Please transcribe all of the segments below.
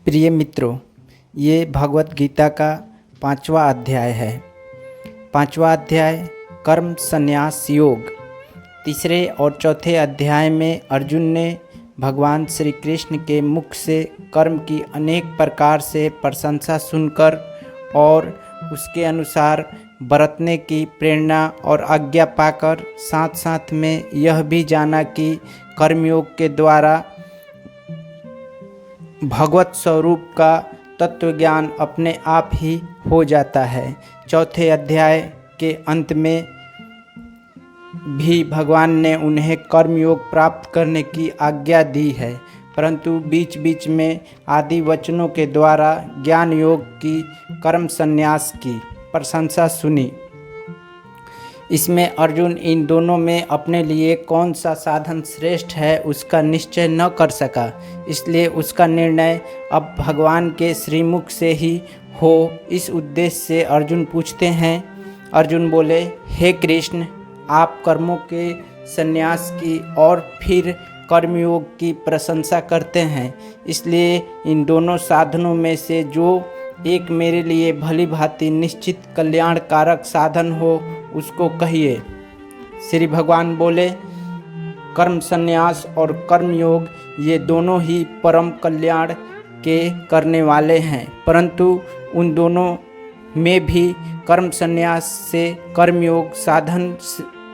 प्रिय मित्रों, ये भगवत गीता का 5वां अध्याय है। 5वां अध्याय कर्म संन्यास योग। तीसरे और चौथे अध्याय में अर्जुन ने भगवान श्री कृष्ण के मुख से कर्म की अनेक प्रकार से प्रशंसा सुनकर और उसके अनुसार बरतने की प्रेरणा और आज्ञा पाकर साथ साथ में यह भी जाना कि कर्मयोग के द्वारा भगवत स्वरूप का तत्व ज्ञान अपने आप ही हो जाता है। चौथे अध्याय के अंत में भी भगवान ने उन्हें कर्मयोग प्राप्त करने की आज्ञा दी है, परंतु बीच बीच में आदि वचनों के द्वारा ज्ञान योग की कर्म संन्यास की प्रशंसा सुनी। इसमें अर्जुन इन दोनों में अपने लिए कौन सा साधन श्रेष्ठ है उसका निश्चय न कर सका, इसलिए उसका निर्णय अब भगवान के श्रीमुख से ही हो। इस उद्देश्य से अर्जुन पूछते हैं। अर्जुन बोले, हे कृष्ण, आप कर्मों के संन्यास की और फिर कर्मयोग की प्रशंसा करते हैं, इसलिए इन दोनों साधनों में से जो एक मेरे लिए भली भांति निश्चित कल्याणकारक साधन हो उसको कहिए। श्री भगवान बोले, कर्म संन्यास और कर्मयोग ये दोनों ही परम कल्याण के करने वाले हैं, परंतु उन दोनों में भी कर्म संन्यास से कर्मयोग साधन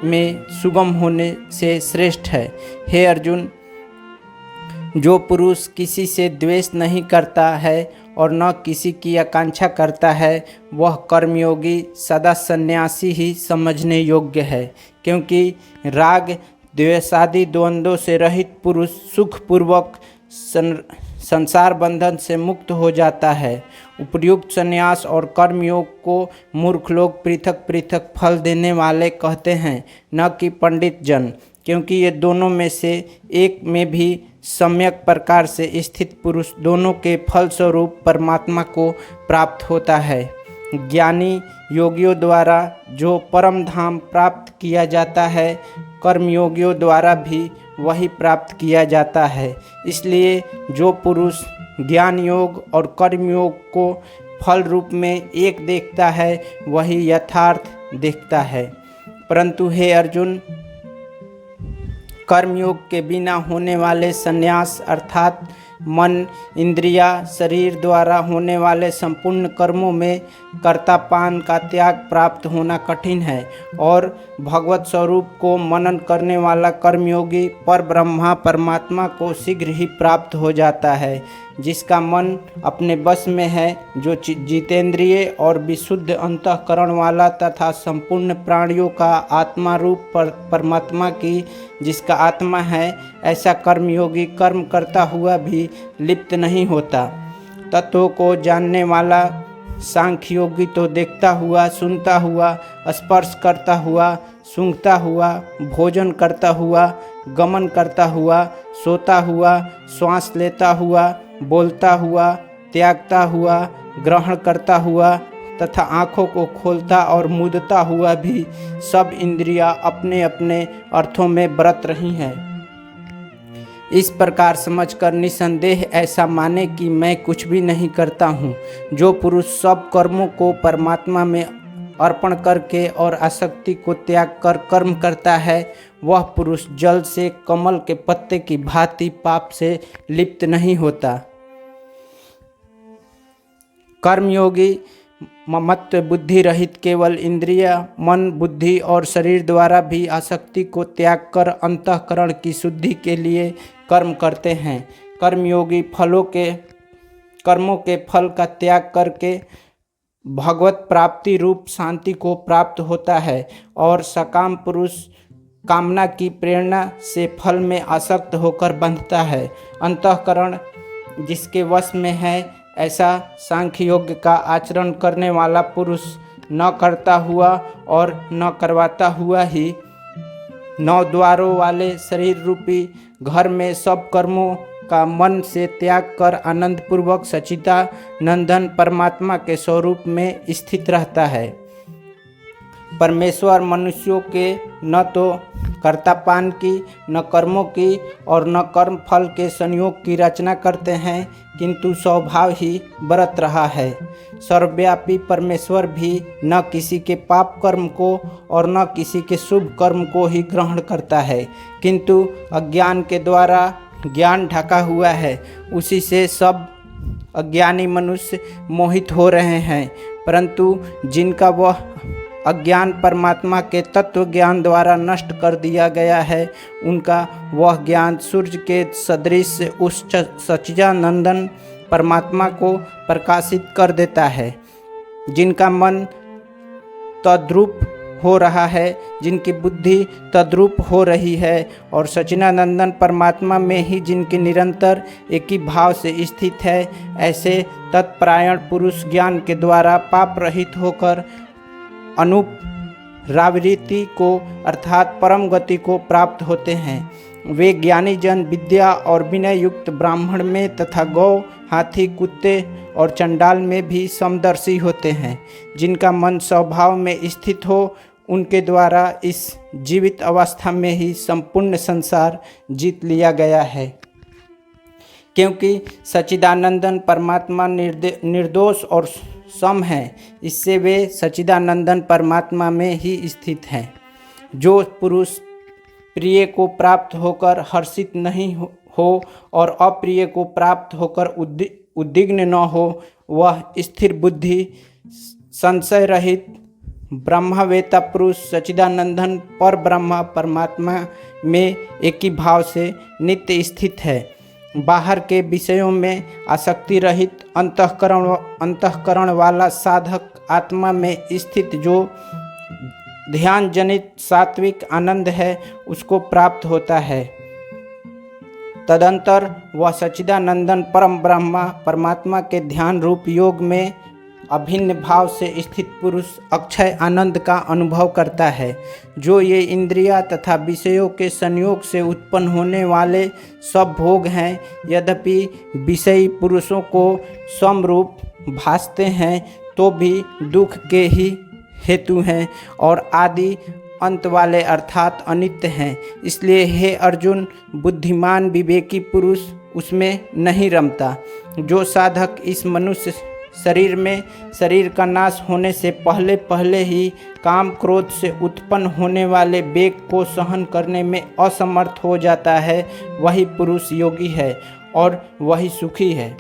में सुगम होने से श्रेष्ठ है। हे अर्जुन, जो पुरुष किसी से द्वेष नहीं करता है और न किसी की आकांक्षा करता है, वह कर्मयोगी सदा सन्यासी ही समझने योग्य है, क्योंकि राग द्वेषादि द्वंद्वों से रहित पुरुष सुखपूर्वक संसार बंधन से मुक्त हो जाता है। उपर्युक्त संन्यास और कर्मयोग को मूर्ख लोग पृथक पृथक फल देने वाले कहते हैं, न कि पंडित जन, क्योंकि ये दोनों में से एक में भी सम्यक प्रकार से स्थित पुरुष दोनों के फलस्वरूप परमात्मा को प्राप्त होता है। ज्ञानी योगियों द्वारा जो परम धाम प्राप्त किया जाता है, कर्मयोगियों द्वारा भी वही प्राप्त किया जाता है। इसलिए जो पुरुष ज्ञान योग और कर्मयोग को फल रूप में एक देखता है, वही यथार्थ देखता है। परंतु हे अर्जुन, कर्मयोग के बिना होने वाले संन्यास अर्थात मन, इंद्रिया, शरीर द्वारा होने वाले संपूर्ण कर्मों में कर्तापान का त्याग प्राप्त होना कठिन है, और भगवत स्वरूप को मनन करने वाला कर्मयोगी पर ब्रह्मा परमात्मा को शीघ्र ही प्राप्त हो जाता है। जिसका मन अपने बस में है, जो जितेंद्रिय और विशुद्ध अंतःकरण वाला तथा संपूर्ण प्राणियों का आत्मा रूप परमात्मा की जिसका आत्मा है, ऐसा कर्मयोगी कर्म करता हुआ भी लिप्त नहीं होता। तत्वों को जानने वाला सांख्य योगी तो देखता हुआ, सुनता हुआ, स्पर्श करता हुआ, सूंघता हुआ, भोजन करता हुआ, गमन करता हुआ, सोता हुआ, श्वास लेता हुआ, बोलता हुआ, त्यागता हुआ, ग्रहण करता हुआ तथा आँखों को खोलता और मूंदता हुआ भी सब इंद्रियां अपने अपने अर्थों में बरत रही हैं। इस प्रकार समझकर निसंदेह ऐसा माने कि मैं कुछ भी नहीं करता हूँ। जो पुरुष सब कर्मों को परमात्मा में अर्पण करके और आसक्ति को त्याग कर कर्म करता है, वह पुरुष जल से कमल के पत्ते की भांति पाप से लिप्त नहीं होता। कर्मयोगी ममत्व बुद्धि रहित केवल इंद्रिय, मन, बुद्धि और शरीर द्वारा भी आसक्ति को त्याग कर अंतःकरण की शुद्धि के लिए कर्म करते हैं। कर्मयोगी कर्मों के फल का त्याग करके भगवत प्राप्ति रूप शांति को प्राप्त होता है, और सकाम पुरुष कामना की प्रेरणा से फल में आसक्त होकर बंधता है। अंतःकरण जिसके वश में है, ऐसा सांख्य योग का आचरण करने वाला पुरुष न करता हुआ और न करवाता हुआ ही 9 द्वारों वाले शरीर रूपी घर में सब कर्मों का मन से त्याग कर आनंद पूर्वक सच्चिदानंदन परमात्मा के स्वरूप में स्थित रहता है। परमेश्वर मनुष्यों के न तो कर्तापान की, न कर्मों की और न कर्म फल के संयोग की रचना करते हैं, किंतु स्वभाव ही बरत रहा है। सर्वव्यापी परमेश्वर भी न किसी के पाप कर्म को और न किसी के शुभ कर्म को ही ग्रहण करता है, किंतु अज्ञान के द्वारा ज्ञान ढका हुआ है, उसी से सब अज्ञानी मनुष्य मोहित हो रहे हैं। परंतु जिनका वह अज्ञान परमात्मा के तत्व ज्ञान द्वारा नष्ट कर दिया गया है, उनका वह ज्ञान सूर्य के सदृश उस सच्चिदानंदन परमात्मा को प्रकाशित कर देता है। जिनका मन तद्रूप हो रहा है, जिनकी बुद्धि तद्रूप हो रही है और सच्चिदानंदन परमात्मा में ही जिनके निरंतर एक ही भाव से स्थित है, ऐसे तत्परायण पुरुष ज्ञान के द्वारा पाप रहित होकर अनुपरावृत्ति को अर्थात परम गति को प्राप्त होते हैं। वे ज्ञानी जन विद्या और विनय युक्त ब्राह्मण में तथा गौ, हाथी, कुत्ते और चंडाल में भी समदर्शी होते हैं। जिनका मन स्वभाव में स्थित हो, उनके द्वारा इस जीवित अवस्था में ही संपूर्ण संसार जीत लिया गया है, क्योंकि सच्चिदानंदन परमात्मा निर्दोष और सम है। इससे वे सच्चिदानंदन परमात्मा में ही स्थित हैं। जो पुरुष प्रिय को प्राप्त होकर हर्षित नहीं हो और अप्रिय को प्राप्त होकर उद्विग्न न हो, वह स्थिर बुद्धि, संशय रहित ब्रह्मवेता पुरुष सच्चिदानंदन पर ब्रह्म परमात्मा में एक ही भाव से नित्य स्थित है। बाहर के विषयों में आसक्ति रहित अंतःकरण वाला साधक आत्मा में स्थित जो ध्यान जनित सात्विक आनंद है, उसको प्राप्त होता है। तदंतर वह सच्चिदानंदन परम ब्रह्मा परमात्मा के ध्यान रूप योग में अभिन्न भाव से स्थित पुरुष अक्षय आनंद का अनुभव करता है। जो ये इंद्रियां तथा विषयों के संयोग से उत्पन्न होने वाले सब भोग हैं, यद्यपि विषयी पुरुषों को समरूप भासते हैं, तो भी दुख के ही हेतु हैं और आदि अंत वाले अर्थात अनित्य हैं। इसलिए हे अर्जुन, बुद्धिमान विवेकी पुरुष उसमें नहीं रमता। जो साधक इस मनुष्य शरीर में शरीर का नाश होने से पहले पहले ही काम क्रोध से उत्पन्न होने वाले वेग को सहन करने में असमर्थ हो जाता है, वही पुरुष योगी है और वही सुखी है।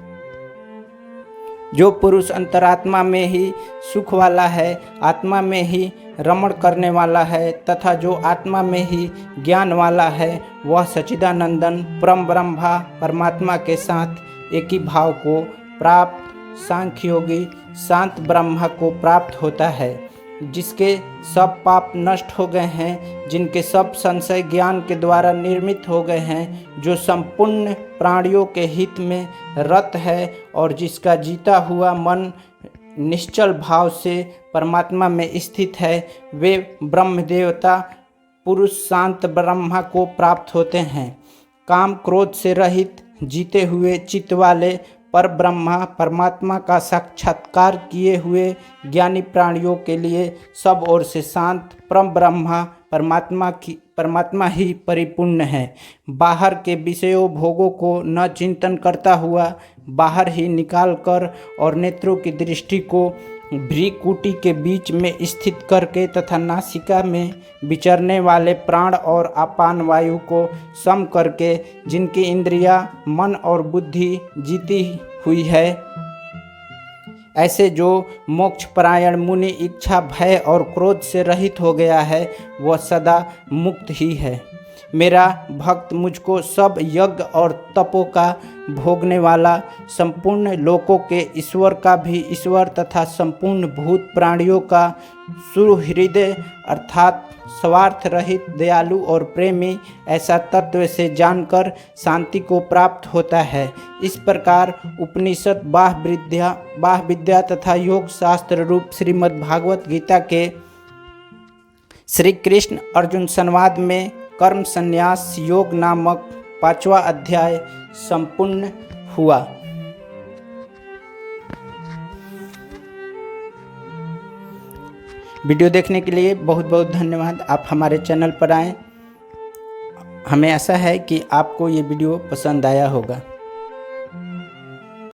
जो पुरुष अंतरात्मा में ही सुख वाला है, आत्मा में ही रमण करने वाला है तथा जो आत्मा में ही ज्ञान वाला है, वह सच्चिदानंदन परम ब्रह्मा परमात्मा के साथ एक ही भाव को प्राप्त सांख्य योगी शांत ब्रह्मा को प्राप्त होता है। जिसके सब पाप नष्ट हो गए हैं, जिनके सब संशय ज्ञान के द्वारा निर्मित हो गए हैं, जो संपूर्ण प्राणियों के हित में रत है और जिसका जीता हुआ मन निश्चल भाव से परमात्मा में स्थित है, वे ब्रह्म देवता पुरुष शांत ब्रह्मा को प्राप्त होते हैं। काम क्रोध से रहित जीते हुए चित्त वाले पर ब्रह्मा परमात्मा का साक्षात्कार किए हुए ज्ञानी प्राणियों के लिए सब ओर से शांत परम ब्रह्मा परमात्मा ही परिपूर्ण है। बाहर के विषयों भोगों को न चिंतन करता हुआ बाहर ही निकाल कर और नेत्रों की दृष्टि को भ्रीकुटी के बीच में स्थित करके तथा नासिका में विचरने वाले प्राण और अपान वायु को सम करके जिनकी इंद्रियां, मन और बुद्धि जीती हुई है, ऐसे जो मोक्ष परायण मुनि इच्छा, भय और क्रोध से रहित हो गया है, वह सदा मुक्त ही है। मेरा भक्त मुझको सब यज्ञ और तपों का भोगने वाला, संपूर्ण लोकों के ईश्वर का भी ईश्वर तथा संपूर्ण भूत प्राणियों का सुहृदय अर्थात स्वार्थ रहित दयालु और प्रेमी, ऐसा तत्व से जानकर शांति को प्राप्त होता है। इस प्रकार उपनिषद बाह्य विद्या तथा योग शास्त्र रूप श्रीमद् भागवत गीता के श्री कृष्ण अर्जुन संवाद में कर्म संन्यास योग नामक 5वां अध्याय संपूर्ण हुआ। वीडियो देखने के लिए बहुत बहुत धन्यवाद। आप हमारे चैनल पर आएँ। हमें आशा है कि आपको ये वीडियो पसंद आया होगा।